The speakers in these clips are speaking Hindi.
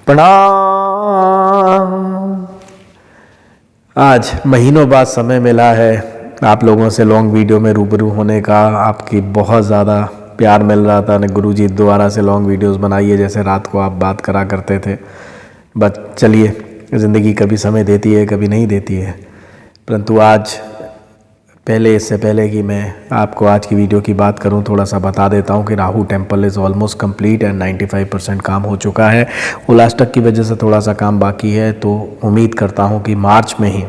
प्रणाम। आज महीनों बाद समय मिला है आप लोगों से लॉन्ग वीडियो में रूबरू होने का। आपकी बहुत ज़्यादा प्यार मिल रहा था ने गुरुजी दोबारा से लॉन्ग वीडियोस बनाइए, जैसे रात को आप बात करा करते थे। बट चलिए, ज़िंदगी कभी समय देती है कभी नहीं देती है। परंतु आज इससे पहले कि मैं आपको आज की वीडियो की बात करूं, थोड़ा सा बता देता हूं कि Rahu temple is almost complete and 95% काम हो चुका है। उलाष्टक की वजह से थोड़ा सा काम बाकी है, तो उम्मीद करता हूं कि मार्च में ही,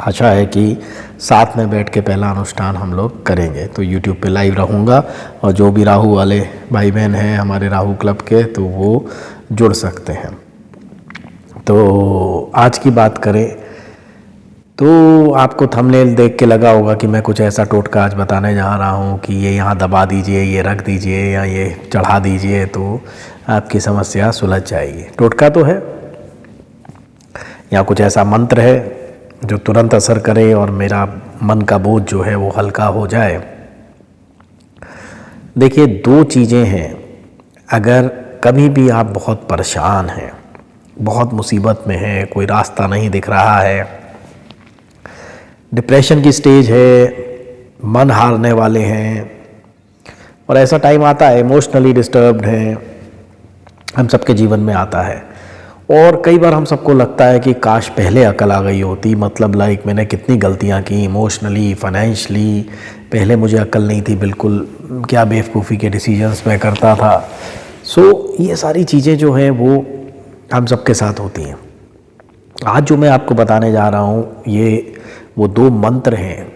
आशा है कि साथ में बैठ के पहला अनुष्ठान हम लोग करेंगे। तो यूट्यूब पे लाइव रहूँगा और जो भी राहु वाले भाई बहन हैं हमारे राहु क्लब के, तो वो जुड़ सकते हैं। तो आज की बात करें तो आपको थंबनेल देख के लगा होगा कि मैं कुछ ऐसा टोटका आज बताने जा रहा हूँ कि ये यहाँ दबा दीजिए, ये रख दीजिए या ये चढ़ा दीजिए तो आपकी समस्या सुलझ जाएगी। टोटका तो है या कुछ ऐसा मंत्र है जो तुरंत असर करे और मेरा मन का बोझ जो है वो हल्का हो जाए। देखिए, दो चीज़ें हैं। अगर कभी भी आप बहुत परेशान हैं, बहुत मुसीबत में हैं, कोई रास्ता नहीं दिख रहा है, डिप्रेशन की स्टेज है, मन हारने वाले हैं और ऐसा टाइम आता है, इमोशनली डिस्टर्ब्ड हैं, हम सबके जीवन में आता है। और कई बार हम सबको लगता है कि काश पहले अकल आ गई होती, मतलब लाइक मैंने कितनी गलतियां की इमोशनली, फाइनेंशियली, पहले मुझे अकल नहीं थी बिल्कुल, क्या बेवकूफ़ी के डिसीजंस मैं करता था। सो ये सारी चीज़ें जो हैं वो हम सबके साथ होती हैं। आज जो मैं आपको बताने जा रहा हूँ ये वो दो मंत्र हैं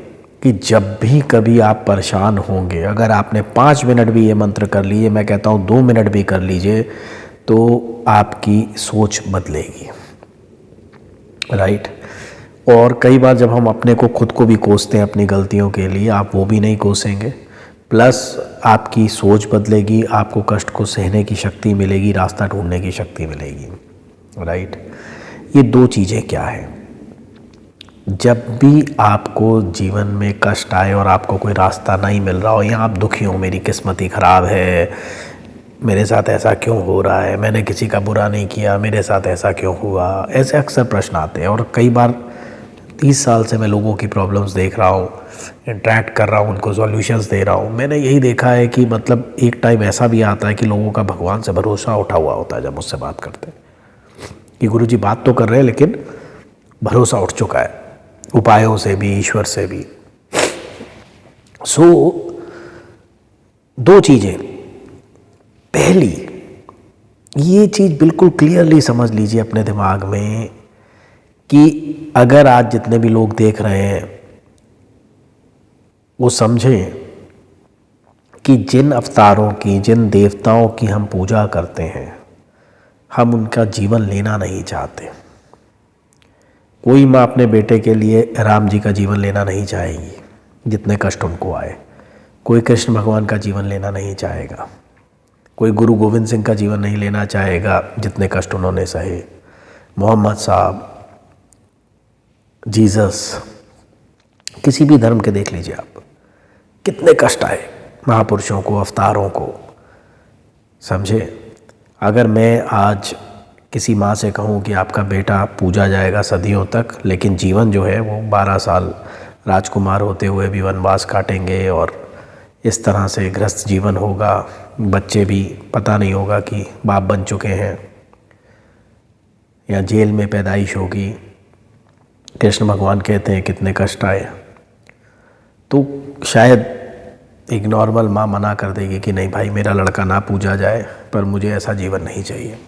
कि जब भी कभी आप परेशान होंगे, अगर आपने 5 मिनट भी ये मंत्र कर लिए, मैं कहता हूँ 2 मिनट भी कर लीजिए, तो आपकी सोच बदलेगी, राइट। और कई बार जब हम अपने को खुद को भी कोसते हैं अपनी गलतियों के लिए, आप वो भी नहीं कोसेंगे, प्लस आपकी सोच बदलेगी, आपको कष्ट को सहने की शक्ति मिलेगी, रास्ता ढूंढने की शक्ति मिलेगी, राइट। ये दो चीज़ें क्या है? जब भी आपको जीवन में कष्ट आए और आपको कोई रास्ता नहीं मिल रहा हो या आप दुखी हो, मेरी किस्मत ही ख़राब है, मेरे साथ ऐसा क्यों हो रहा है, मैंने किसी का बुरा नहीं किया, मेरे साथ ऐसा क्यों हुआ, ऐसे अक्सर प्रश्न आते हैं। और कई बार 30 साल से मैं लोगों की प्रॉब्लम्स देख रहा हूँ, इंटरेक्ट कर रहा हूँ, उनको सॉल्यूशंस दे रहा हूँ। मैंने यही देखा है कि मतलब एक टाइम ऐसा भी आता है कि लोगों का भगवान से भरोसा उठा हुआ होता है। जब मुझसे बात करते हैं कि गुरुजी बात तो कर रहे हैं लेकिन भरोसा उठ चुका है, उपायों से भी, ईश्वर से भी। सो दो चीज़ें। पहली, ये चीज़ बिल्कुल क्लियरली समझ लीजिए अपने दिमाग में कि अगर आज जितने भी लोग देख रहे हैं वो समझें कि जिन अवतारों की, जिन देवताओं की हम पूजा करते हैं, हम उनका जीवन लेना नहीं चाहते। कोई माँ अपने बेटे के लिए राम जी का जीवन लेना नहीं चाहेगी जितने कष्ट उनको आए। कोई कृष्ण भगवान का जीवन लेना नहीं चाहेगा। कोई गुरु गोविंद सिंह का जीवन नहीं लेना चाहेगा जितने कष्ट उन्होंने सहे। मोहम्मद साहब, जीसस, किसी भी धर्म के देख लीजिए आप, कितने कष्ट आए महापुरुषों को, अवतारों को, समझे। अगर मैं आज किसी माँ से कहूँ कि आपका बेटा पूजा जाएगा सदियों तक, लेकिन जीवन जो है वो 12 साल राजकुमार होते हुए भी वनवास काटेंगे और इस तरह से ग्रस्त जीवन होगा, बच्चे भी पता नहीं होगा कि बाप बन चुके हैं, या जेल में पैदाइश होगी। कृष्ण भगवान कहते हैं कितने कष्ट आए, तो शायद एक नॉर्मल माँ मना कर देगी कि नहीं भाई, मेरा लड़का ना पूजा जाए, पर मुझे ऐसा जीवन नहीं चाहिए।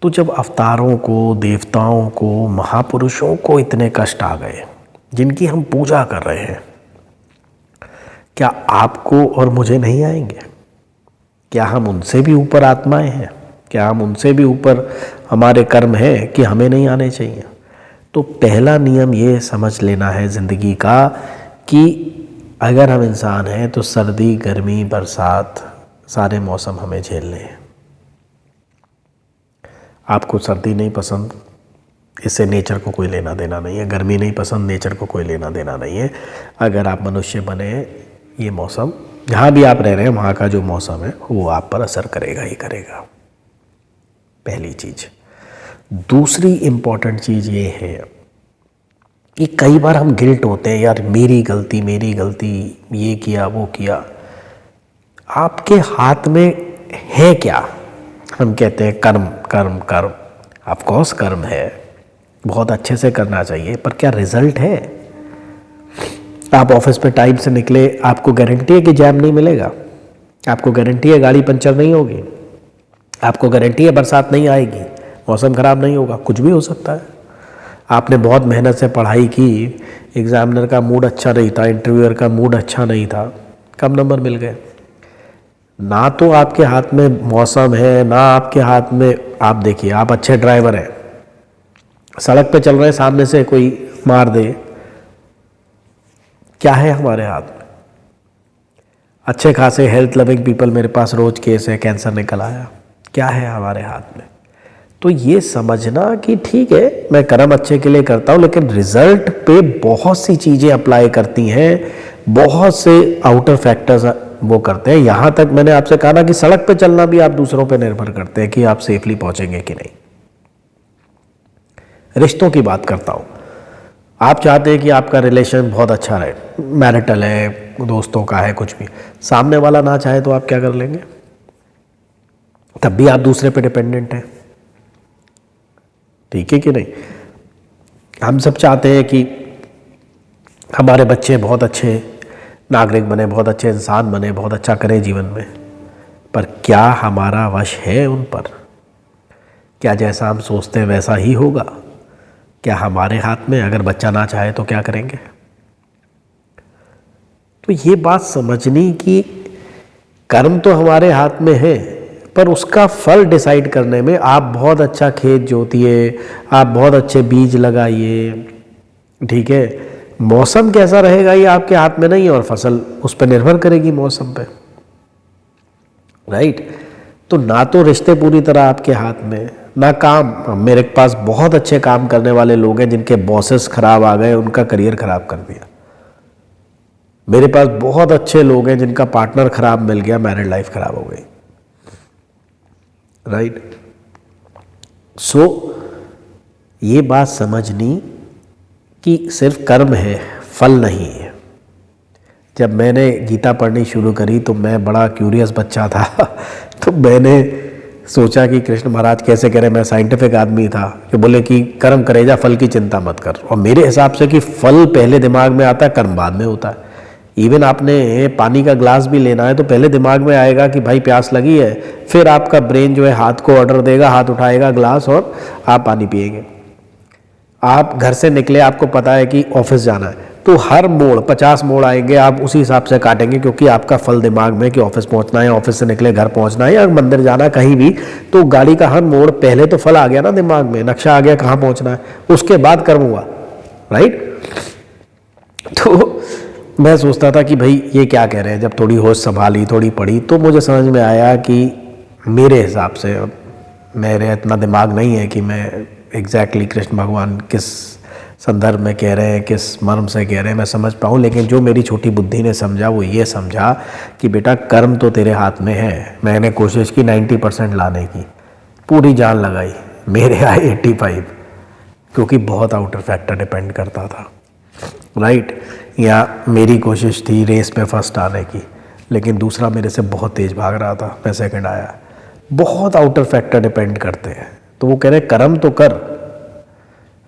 तो जब अवतारों को, देवताओं को, महापुरुषों को इतने कष्ट आ गए जिनकी हम पूजा कर रहे हैं, क्या आपको और मुझे नहीं आएंगे? क्या हम उनसे भी ऊपर आत्माएं हैं? क्या हम उनसे भी ऊपर हमारे कर्म हैं कि हमें नहीं आने चाहिए? तो पहला नियम ये समझ लेना है ज़िंदगी का कि अगर हम इंसान हैं तो सर्दी, गर्मी, बरसात, सारे मौसम हमें झेलने हैं। आपको सर्दी नहीं पसंद, इससे नेचर को कोई लेना देना नहीं है। गर्मी नहीं पसंद, नेचर को कोई लेना देना नहीं है। अगर आप मनुष्य बने, ये मौसम जहाँ भी आप रह रहे हैं वहाँ का जो मौसम है वो आप पर असर करेगा ही करेगा। पहली चीज। दूसरी इंपॉर्टेंट चीज ये है कि कई बार हम गिल्ट होते हैं, यार मेरी गलती, ये किया वो किया। आपके हाथ में है क्या? हम कहते हैं कर्म कर्म कर्म। ऑफ कोर्स कर्म है, बहुत अच्छे से करना चाहिए, पर क्या रिजल्ट है? आप ऑफिस पे टाइम से निकले, आपको गारंटी है कि जैम नहीं मिलेगा? आपको गारंटी है गाड़ी पंचर नहीं होगी? आपको गारंटी है बरसात नहीं आएगी, मौसम ख़राब नहीं होगा? कुछ भी हो सकता है। आपने बहुत मेहनत से पढ़ाई की, एग्जामिनर का मूड अच्छा नहीं था, इंटरव्यूअर का मूड अच्छा नहीं था, कम नंबर मिल गए। ना तो आपके हाथ में मौसम है, ना आपके हाथ में। आप देखिए, आप अच्छे ड्राइवर हैं, सड़क पे चल रहे हैं, सामने से कोई मार दे, क्या है हमारे हाथ में? अच्छे खासे हेल्थ लविंग पीपल, मेरे पास रोज केस है, कैंसर निकल आया, क्या है हमारे हाथ में? तो ये समझना कि ठीक है, मैं कर्म अच्छे के लिए करता हूँ, लेकिन रिजल्ट पे बहुत सी चीज़ें अप्लाई करती हैं, बहुत से आउटर फैक्टर्स वो करते हैं। यहाँ तक मैंने आपसे कहा ना कि सड़क पे चलना भी आप दूसरों पे निर्भर करते हैं कि आप सेफली पहुँचेंगे कि नहीं। रिश्तों की बात करता हूँ, आप चाहते हैं कि आपका रिलेशन बहुत अच्छा रहे, मैरिटल है, दोस्तों का है, कुछ भी, सामने वाला ना चाहे तो आप क्या कर लेंगे? तब भी आप दूसरे पे डिपेंडेंट हैं, ठीक है कि नहीं? हम सब चाहते हैं कि हमारे बच्चे बहुत अच्छे नागरिक बने, बहुत अच्छे इंसान बने, बहुत अच्छा करें जीवन में, पर क्या हमारा वश है उन पर? क्या जैसा हम सोचते हैं वैसा ही होगा? क्या हमारे हाथ में? अगर बच्चा ना चाहे तो क्या करेंगे? तो ये बात समझनी कि कर्म तो हमारे हाथ में है, पर उसका फल डिसाइड करने में आप बहुत अच्छा खेत जोतिए, आप बहुत अच्छे बीज लगाइए, ठीक है, मौसम कैसा रहेगा ये आपके हाथ में नहीं है, और फसल उस पर निर्भर करेगी मौसम पे, राइट? तो ना तो रिश्ते पूरी तरह आपके हाथ में, ना काम। मेरे पास बहुत अच्छे काम करने वाले लोग हैं जिनके बॉसेस खराब आ गए, उनका करियर खराब कर दिया। मेरे पास बहुत अच्छे लोग हैं जिनका पार्टनर खराब मिल गया, मैरिड लाइफ खराब हो गई, राइट? सो ये बात समझनी कि सिर्फ कर्म है, फल नहीं है। जब मैंने गीता पढ़नी शुरू करी तो मैं बड़ा क्यूरियस बच्चा था तो मैंने सोचा कि कृष्ण महाराज कैसे करें। मैं साइंटिफिक आदमी था कि बोले कि कर्म करे जा, फल की चिंता मत कर। और मेरे हिसाब से कि फल पहले दिमाग में आता है, कर्म बाद में होता है। इवन आपने पानी का ग्लास भी लेना है तो पहले दिमाग में आएगा कि भाई प्यास लगी है, फिर आपका ब्रेन जो है हाथ को ऑर्डर देगा, हाथ उठाएगा ग्लास और आप पानी पिएंगे। आप घर से निकले, आपको पता है कि ऑफिस जाना है, तो हर मोड़ 50 मोड़ आएंगे, आप उसी हिसाब से काटेंगे, क्योंकि आपका फल दिमाग में कि ऑफिस पहुंचना है, ऑफिस से निकले घर पहुंचना है, या मंदिर जाना है, कहीं भी, तो गाड़ी का हर मोड़ पहले तो फल आ गया ना दिमाग में, नक्शा आ गया कहाँ पहुंचना है, उसके बाद कर्म हुआ, राइट? तो मैं सोचता था कि भाई ये क्या कह रहे हैं। जब थोड़ी होश संभाली, थोड़ी पढ़ी, तो मुझे समझ में आया कि मेरे हिसाब से, मेरे इतना दिमाग नहीं है कि मैं एग्जैक्टली कृष्ण भगवान किस संदर्भ में कह रहे हैं, किस मर्म से कह रहे हैं मैं समझ पाऊँ, लेकिन जो मेरी छोटी बुद्धि ने समझा वो ये समझा कि बेटा कर्म तो तेरे हाथ में है। मैंने कोशिश की 90% लाने की, पूरी जान लगाई, मेरे आए 85, क्योंकि बहुत आउटर फैक्टर डिपेंड करता था, राइट? या मेरी कोशिश थी रेस पे फर्स्ट आने की, लेकिन दूसरा मेरे से बहुत तेज़ भाग रहा था, मैं सेकंड आया। बहुत आउटर फैक्टर डिपेंड करते हैं। तो वो कह रहे कर्म तो कर,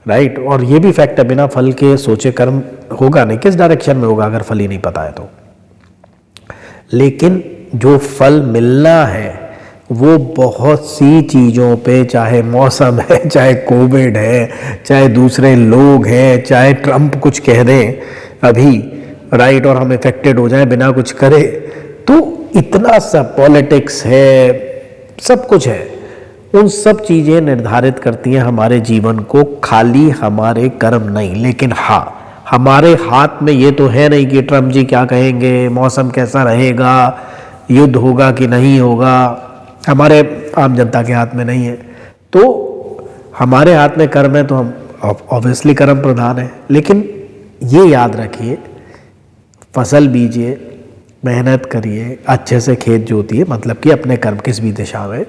राइट? और ये भी फैक्ट है, बिना फल के सोचे कर्म होगा नहीं, किस डायरेक्शन में होगा अगर फल ही नहीं पता है तो। लेकिन जो फल मिलना है वो बहुत सी चीज़ों पे, चाहे मौसम है, चाहे कोविड है, चाहे दूसरे लोग हैं, चाहे ट्रम्प कुछ कह दें अभी, राइट, और हम इफेक्टेड हो जाएं बिना कुछ करे, तो इतना सब पॉलिटिक्स है, सब कुछ है, उन सब चीज़ें निर्धारित करती हैं हमारे जीवन को, खाली हमारे कर्म नहीं। लेकिन हाँ, हमारे हाथ में ये तो है नहीं कि ट्रम्प जी क्या कहेंगे, मौसम कैसा रहेगा, युद्ध होगा कि नहीं होगा, हमारे आम जनता के हाथ में नहीं है। तो हमारे हाथ में कर्म है तो हम ऑब्वियसली कर्म प्रधान है। लेकिन ये याद रखिए, फसल बीजिए, मेहनत करिए, अच्छे से खेत जोतिए, मतलब कि अपने कर्म किस भी दिशा में,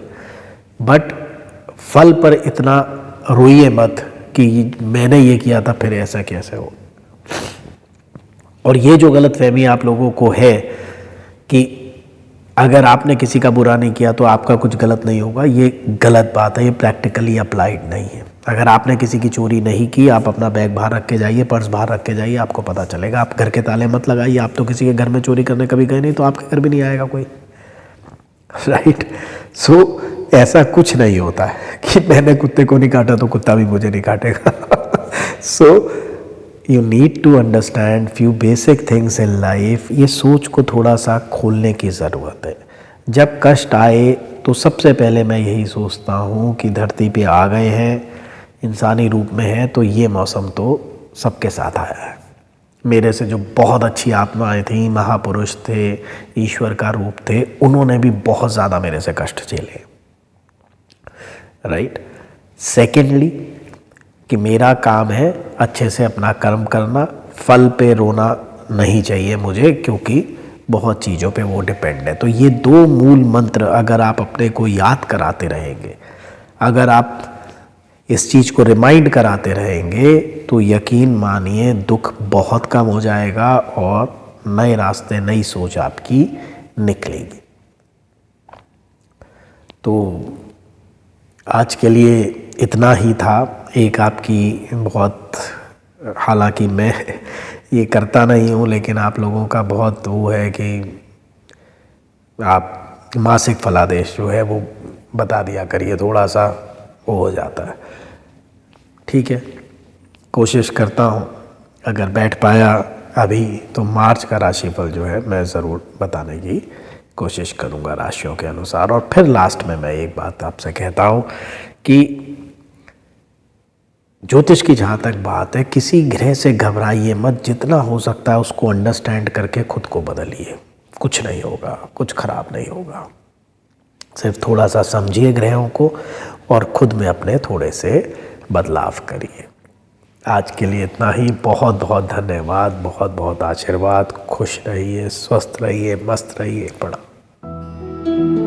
बट फल पर इतना रोइए मत कि मैंने ये किया था फिर ऐसा कैसे हो। और ये जो गलतफहमी आप लोगों को है कि अगर आपने किसी का बुरा नहीं किया तो आपका कुछ गलत नहीं होगा, ये गलत बात है, ये प्रैक्टिकली अप्लाइड नहीं है। अगर आपने किसी की चोरी नहीं की, आप अपना बैग बाहर रख के जाइए, पर्स बाहर रख के जाइए, आपको पता चलेगा। आप घर के ताले मत लगाइए, आप तो किसी के घर में चोरी करने कभी गए नहीं तो आपके घर भी नहीं आएगा कोई, राइट। सो ऐसा कुछ नहीं होता है कि मैंने कुत्ते को नहीं काटा तो कुत्ता भी मुझे नहीं काटेगा। So you need to understand few basic things in life. ये सोच को थोड़ा सा खोलने की ज़रूरत है। जब कष्ट आए तो सबसे पहले मैं यही सोचता हूँ कि धरती पे आ गए हैं, इंसानी रूप में है, तो ये मौसम तो सबके साथ आया है। मेरे से जो बहुत अच्छी आत्माएं थीं, महापुरुष थे, ईश्वर का रूप थे, उन्होंने भी बहुत ज़्यादा मेरे से कष्ट झेले, राइट। सेकेंडली कि मेरा काम है अच्छे से अपना कर्म करना, फल पे रोना नहीं चाहिए मुझे, क्योंकि बहुत चीज़ों पे वो डिपेंड है। तो ये दो मूल मंत्र अगर आप अपने को याद कराते रहेंगे, अगर आप इस चीज़ को रिमाइंड कराते रहेंगे, तो यकीन मानिए दुख बहुत कम हो जाएगा और नए रास्ते, नई सोच आपकी निकलेगी। तो आज के लिए इतना ही था। एक आपकी बहुत, हालांकि मैं ये करता नहीं हूँ, लेकिन आप लोगों का बहुत वो है कि आप मासिक फलादेश जो है वो बता दिया करिए, थोड़ा सा वो हो जाता है। ठीक है, कोशिश करता हूँ, अगर बैठ पाया अभी तो मार्च का राशिफल जो है मैं ज़रूर बताने की कोशिश करूँगा राशियों के अनुसार। और फिर लास्ट में मैं एक बात आपसे कहता हूँ कि ज्योतिष की जहाँ तक बात है, किसी ग्रह से घबराइए मत, जितना हो सकता है उसको अंडरस्टैंड करके खुद को बदलिए। कुछ नहीं होगा, कुछ खराब नहीं होगा, सिर्फ थोड़ा सा समझिए ग्रहों को और खुद में अपने थोड़े से बदलाव करिए। आज के लिए इतना ही। बहुत बहुत धन्यवाद, बहुत बहुत आशीर्वाद। खुश रहिए, स्वस्थ रहिए, मस्त रहिए। प्रणाम।